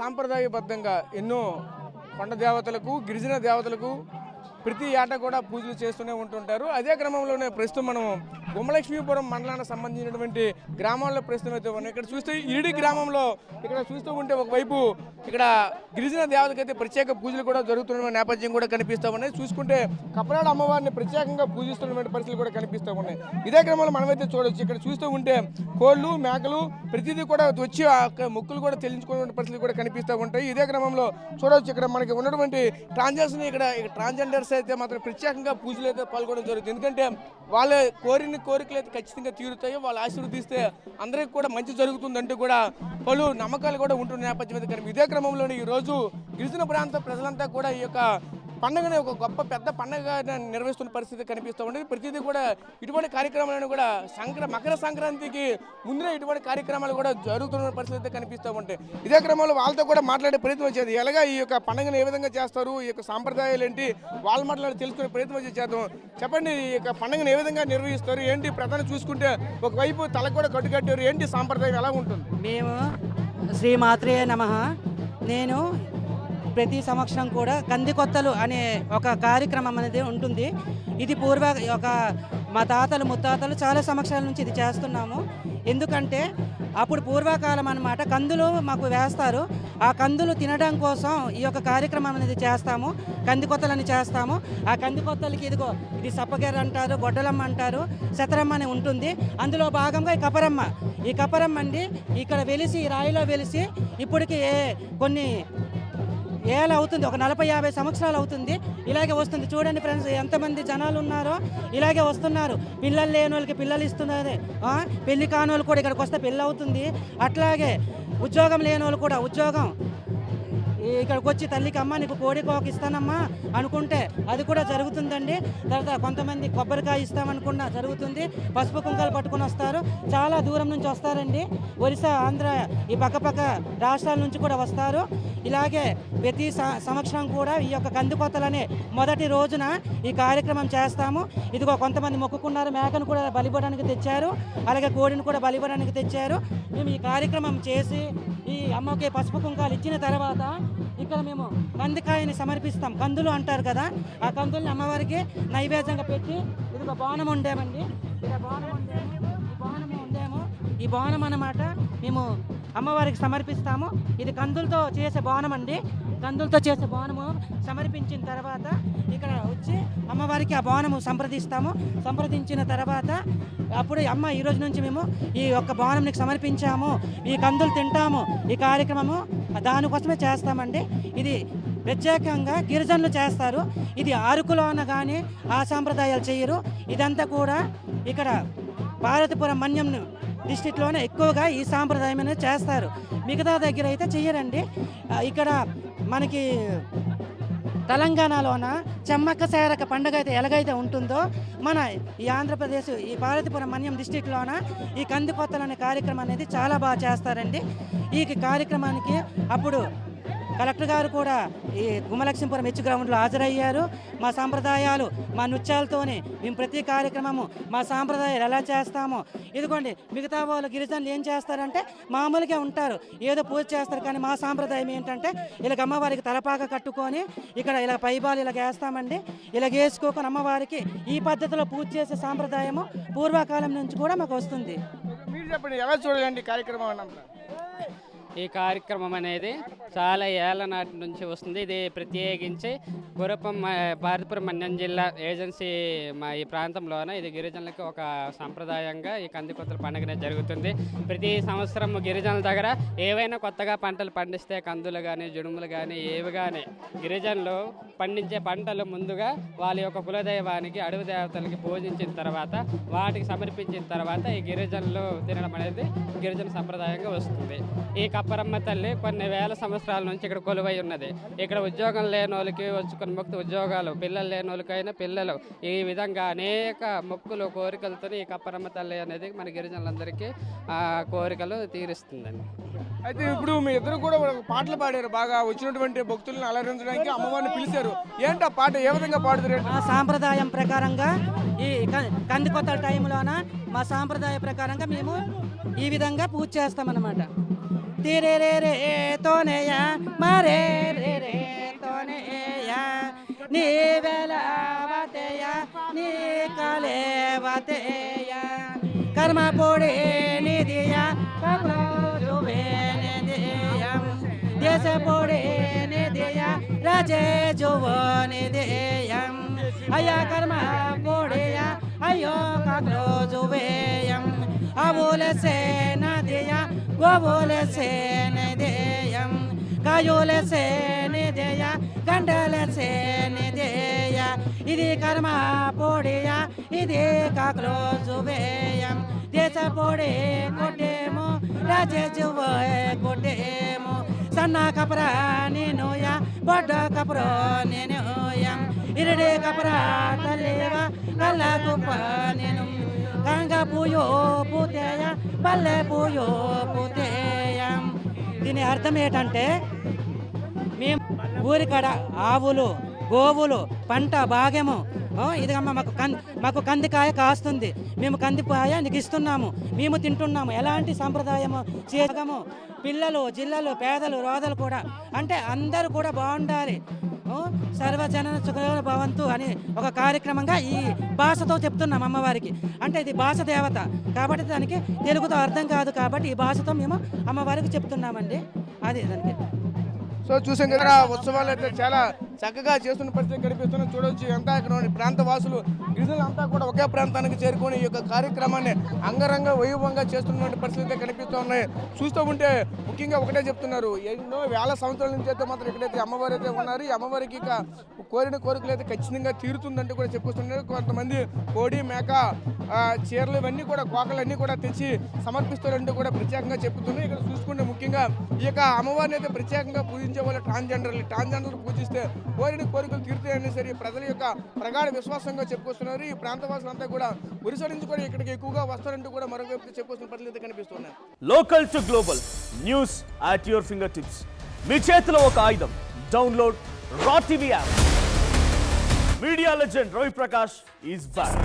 సాంప్రదాయబద్ధంగా ఎన్నో కొండ దేవతలకు, గిరిజన దేవతలకు ప్రతి ఏటా కూడా పూజలు చేస్తూనే ఉంటుంటారు. అదే క్రమంలోనే ప్రస్తుతం మనం గుమ్మలక్ష్మీపురం మండలానికి సంబంధించినటువంటి గ్రామాల్లో ప్రస్తుతం అయితే ఉన్నాం. ఇక్కడ చూస్తే ఇరిడి గ్రామంలో ఇక్కడ చూస్తూ ఉంటే ఒకవైపు ఇక్కడ గిరిజన దేవతకైతే ప్రత్యేక పూజలు కూడా జరుగుతున్న నేపథ్యం కూడా కనిపిస్తూ ఉన్నాయి. చూసుకుంటే కపరాడ అమ్మవారిని ప్రత్యేకంగా పూజిస్తున్నటువంటి పరిస్థితులు కూడా కనిపిస్తూ ఉన్నాయి. ఇదే క్రమంలో మనమైతే చూడవచ్చు. ఇక్కడ చూస్తూ ఉంటే కోళ్ళు, మేకలు ప్రతిదీ కూడా వచ్చి మొక్కులు కూడా చెల్లించుకునే పరిస్థితులు కూడా కనిపిస్తూ ఉంటాయి. ఇదే క్రమంలో చూడవచ్చు ఇక్కడ మనకి ఉన్నటువంటి ట్రాన్స్జెండర్స్ అయితే మాత్రం ప్రత్యేకంగా పూజలు అయితే పాల్గొనడం జరుగుతుంది. ఎందుకంటే వాళ్ళ కోరికలు అయితే ఖచ్చితంగా తీరుతాయి. వాళ్ళు ఆశీర్వదిస్తే అందరికీ కూడా మంచి జరుగుతుందంటూ కూడా పలు నమ్మకాలు కూడా ఉంటున్న నేపథ్యం అయితే ఇదే క్రమంలోనే ఈరోజు గిరిజన ప్రాంత ప్రజలంతా కూడా ఈ యొక్క పండుగని ఒక గొప్ప పెద్ద పండుగ నిర్వహిస్తున్న పరిస్థితి కనిపిస్తూ ఉండేది. ప్రతిదీ కూడా ఇటువంటి కార్యక్రమాలను కూడా మకర సంక్రాంతికి ముందే ఇటువంటి కార్యక్రమాలు కూడా జరుగుతున్న పరిస్థితి కనిపిస్తూ ఉంటాయి. ఇదే క్రమంలో వాళ్ళతో కూడా మాట్లాడే ప్రయత్నం వచ్చేది. ఎలాగా ఈ యొక్క పండుగను ఏ విధంగా చేస్తారు, ఈ యొక్క సాంప్రదాయాలు ఏంటి, వాళ్ళ మాట్లాడి తెలుసుకునే ప్రయత్నం వచ్చి చేద్దాం. చెప్పండి, ఈ యొక్క పండుగను ఏ విధంగా నిర్వహిస్తారు ఏంటి? ప్రధాన చూసుకుంటే ఒకవైపు తలకు కూడా కట్టుకట్టారు, ఏంటి సాంప్రదాయం ఎలా ఉంటుంది? మేము శ్రీ మాత్రే నమః. నేను ప్రతి సంవత్సరం కూడా కందికొత్తలు అనే ఒక కార్యక్రమం అనేది ఉంటుంది. ఇది మా తాతలు ముత్తాతలు చాలా సంవత్సరాల నుంచి ఇది చేస్తున్నాము. ఎందుకంటే అప్పుడు పూర్వకాలం అన్నమాట, కందులు మాకు వేస్తారు. ఆ కందులు తినడం కోసం ఈ యొక్క కార్యక్రమం అనేది చేస్తాము. కందికొత్తలని చేస్తాము. ఆ కందికొత్తలకి ఇది సప్పగెర్ర అంటారు, గొడ్డలమ్మ అంటారు, శతరమ్మ అని ఉంటుంది. అందులో భాగంగా ఈ కపరమ్మ అండి ఇక్కడ వెలిసి, రాయిలో వెలిసి ఇప్పటికి కొన్ని ఏళ్ళు అవుతుంది, ఒక 40-50 సంవత్సరాలు అవుతుంది. ఇలాగే వస్తుంది. చూడండి ఫ్రెండ్స్, ఎంతమంది జనాలు ఉన్నారో ఇలాగే వస్తున్నారు. పిల్లలు లేని వాళ్ళకి పిల్లలు ఇస్తున్నారు, పెళ్లి కాని వాళ్ళు కూడా ఇక్కడికి వస్తే పెళ్ళి అవుతుంది. అట్లాగే ఉద్యోగం లేని వాళ్ళు కూడా ఉద్యోగం ఇక్కడికి వచ్చి తల్లికి అమ్మ నీకు కోడికోక ఇస్తానమ్మా అనుకుంటే అది కూడా జరుగుతుందండి. తర్వాత కొంతమంది కొబ్బరికాయ ఇస్తామనుకున్నా జరుగుతుంది. పసుపు కుంకాలు పట్టుకుని వస్తారు. చాలా దూరం నుంచి వస్తారండి. ఒరిస్సా, ఆంధ్ర ఈ పక్కపక్క రాష్ట్రాల నుంచి కూడా వస్తారు. ఇలాగే ప్రతి సంవత్సరం కూడా ఈ యొక్క కందికొత్తలనే మొదటి రోజున ఈ కార్యక్రమం చేస్తాము. ఇదిగో కొంతమంది మొక్కుకున్నారు, మేకను కూడా బలివ్వడానికి తెచ్చారు, అలాగే కోడిని కూడా బలివ్వడానికి తెచ్చారు. మేము ఈ కార్యక్రమం చేసి ఈ అమ్మకి పసుపు కుంకాలు ఇచ్చిన తర్వాత ఇక్కడ మేము కందికాయని సమర్పిస్తాం. కందులు అంటారు కదా, ఆ కందుల్ని అమ్మవారికి నైవేద్యంగా పెట్టి ఇదిగో బాణం ఉండేమండి. ఇలా బాణం ఉండేము. ఈ బాణం అన్నమాట మేము అమ్మవారికి సమర్పిస్తాము. ఇది కందులతో చేసే బాణం అండి. కందులతో చేసే బాణము సమర్పించిన తర్వాత ఇక్కడ వచ్చి అమ్మవారికి ఆ బాణము సంప్రదించిన తర్వాత అప్పుడు అమ్మ ఈరోజు నుంచి మేము ఈ యొక్క బాణంని సమర్పించాము, ఈ కందులు తింటాము, ఈ కార్యక్రమము దానికోసమే చేస్తామండి. ఇది ప్రత్యేకంగా గిరిజనులు చేస్తారు. ఇది అరకులోన కానీ ఆ సాంప్రదాయాలు చేయరు. ఇదంతా కూడా ఇక్కడ పార్వతీపురం మన్యం డిస్ట్రిక్ట్లోనే ఎక్కువగా ఈ సాంప్రదాయం అనేది చేస్తారు. మిగతా దగ్గర అయితే చెయ్యరండి. ఇక్కడ మనకి తెలంగాణలోన చెమ్మక్క సేరక పండుగ అయితే ఎలాగైతే ఉంటుందో మన ఈ ఆంధ్రప్రదేశ్ ఈ పార్వతీపురం మన్యం డిస్ట్రిక్ట్లోన ఈ కందికొత్తలు అనే కార్యక్రమం అనేది చాలా బాగా చేస్తారండి. ఈ కార్యక్రమానికి అప్పుడు కలెక్టర్ గారు కూడా ఈ గుమ్మలక్ష్మీపురం హెచ్ గ్రౌండ్లో హాజరయ్యారు. మా సాంప్రదాయాలు, మా నృత్యాలతోనే మేము ప్రతి కార్యక్రమము మా సాంప్రదాయాలు ఎలా చేస్తామో, ఇదిగోండి మిగతా వాళ్ళు గిరిజనులు ఏం చేస్తారంటే మామూలుగా ఉంటారు, ఏదో పూజ చేస్తారు. కానీ మా సాంప్రదాయం ఏంటంటే ఇలాగ అమ్మవారికి తలపాక కట్టుకొని ఇక్కడ ఇలా పైబాలు ఇలాగ వేస్తామండి. ఇలాగ వేసుకోకొని అమ్మవారికి ఈ పద్ధతిలో పూజ చేసే సాంప్రదాయము పూర్వకాలం నుంచి కూడా మాకు వస్తుంది. మీరు చెప్పండి, ఎలా చూడాలండి కార్యక్రమం అన్నమాట? ఈ కార్యక్రమం అనేది చాలా ఏళ్ల నాటి నుంచి వస్తుంది. ఇది ప్రత్యేకించి పార్వతీపురం మన్యం జిల్లా ఏజెన్సీ ఈ ప్రాంతంలోన ఇది గిరిజనులకు ఒక సంప్రదాయంగా ఈ కందికొత్తల పండుగ జరుగుతుంది. ప్రతి సంవత్సరం గిరిజనుల దగ్గర ఏవైనా కొత్తగా పంటలు పండిస్తే కందులు కానీ జుడుములు కానీ ఏవి కానీ గిరిజనులు పండించే పంటలు ముందుగా వాళ్ళ యొక్క కులదైవానికి, అడవి దేవతలకి పూజించిన తర్వాత వాటికి సమర్పించిన తర్వాత ఈ గిరిజనులు తినడం అనేది గిరిజన సంప్రదాయంగా వస్తుంది. ఈ కప్పరమ్మ తల్లి కొన్ని వేల సంవత్సరాల నుంచి ఇక్కడ కొలువై ఉన్నది. ఇక్కడ ఉద్యోగం లేని వాళ్ళకి వచ్చుకొని మొక్కు ఉద్యోగాలు, పిల్లలు లేని వాళ్ళకైనా పిల్లలు, ఈ విధంగా అనేక మొక్కులు కోరికలతో ఈ కప్పరమ్మ తల్లి అనేది మన గిరిజనులందరికీ కోరికలు తీరుస్తుందండి. అయితే ఇప్పుడు మీ ఇద్దరు కూడా పాటలు పాడారు, బాగా వచ్చినటువంటి భక్తులను అలరించడానికి అమ్మవారిని పిలిచారు. ఏంటి ఆ పాట ఏ విధంగా పాడుతారు? మా సాంప్రదాయం ప్రకారంగా ఈ కందికొత్తల టైంలోన మా సాంప్రదాయ ప్రకారంగా మేము ఈ విధంగా పూజ చేస్తామన్నమాట. తిరే రే రే తోనేయ మరే రే రే తోనేయ నీ వేలవతేయ నీ కలేవతేయ కర్మ పొడి నిధియ కర్మ జువే నిధియ దేశ పొడి నిధియ రాజే జువో నిధియ అయ్యా కర్మ పొడియ అయ్యో కగ్లో జువేయం అబోలే సే నదియ గోబోలే సే నిధియం కాయోలే సే నిధియ గండలే సే నిధియ ఇది కర్మ పొడియ ఇది కగ్లో జువేయం దేశ పొడి కొట్టేమో రాజే జువో కొట్టేమో సన్న కపర నేనుయ బొడ్డ కపర నేనుయ ఇరడే కపర తల్లేవ కళ్ళ కుప్ప నేను గంగ పూయో పూతేయ పల్లె పూయో పూతేయ దీని అర్థం ఏంటంటే మేము ఊరికాడ ఆవులు గోవులు పంట భాగ్యము ఇదిగమ్మ మాకు కందికాయ కాస్తుంది, మేము కందికాయ నీకు ఇస్తున్నాము, మేము తింటున్నాము. ఎలాంటి సాంప్రదాయము చేయగము పిల్లలు జిల్లలు పేదలు రోదలు కూడా అంటే అందరూ కూడా బాగుండాలి. సర్వజన సుఖ భవంతు అని ఒక కార్యక్రమంగా ఈ భాషతో చెప్తున్నాం అమ్మవారికి. అంటే ఇది భాష దేవత కాబట్టి దానికి తెలుగుతో అర్థం కాదు కాబట్టి ఈ భాషతో మేము అమ్మవారికి చెప్తున్నామండి. అది దానికి. సో చూసాం కదా ఉత్సవాలు అయితే చాలా చక్కగా చేస్తున్న పరిస్థితి కనిపిస్తున్నాం. చూడవచ్చు అంతా ఇక్కడ ప్రాంత వాసులు గిరిజనులు అంతా కూడా ఒకే ప్రాంతానికి చేరుకొని ఈ యొక్క కార్యక్రమాన్ని అంగరంగ వైభవంగా చేస్తున్నటువంటి పరిస్థితి కనిపిస్తూ ఉన్నాయి. చూస్తూ ఉంటే ముఖ్యంగా ఒకటే చెప్తున్నారు, ఎన్నో వేల సంవత్సరాల నుంచి అయితే మాత్రం ఎక్కడైతే అమ్మవారు అయితే ఉన్నారు ఈ అమ్మవారికి ఇక కోరిన కోరికలు అయితే ఖచ్చితంగా తీరుతుందంటూ కూడా చెప్పుకొస్తున్నారు. కొంతమంది కోడి మేక చీరలు ఇవన్నీ కూడా కోకలన్నీ కూడా తెచ్చి సమర్పిస్తారంటూ కూడా ప్రత్యేకంగా చెప్తున్నారు. ఇక్కడ చూసుకుంటే ముఖ్యంగా ఈ యొక్క అమ్మవారిని అయితే ప్రత్యేకంగా పూజించే వాళ్ళు ట్రాన్స్జెండర్లు పూజిస్తే కోరిన కోరికలు తీరుతాయని సరే ప్రజల యొక్క ప్రగాఢ విశ్వాసంగా చెప్పుకొస్తున్నారు. ఈ ప్రాంతవాసులంతా కూడా ఒరిస్సా నుంచి కూడా ఇక్కడికి ఎక్కువగా వస్తారంటూ కూడా మరొక చెప్పుకొస్తున్న పరిస్థితి కనిపిస్తున్నాయి. Local to global news at your fingertips. మీ చేతిలో ఒక ఆయుధం. Download raw TV app. Media legend Ravi Prakash is back.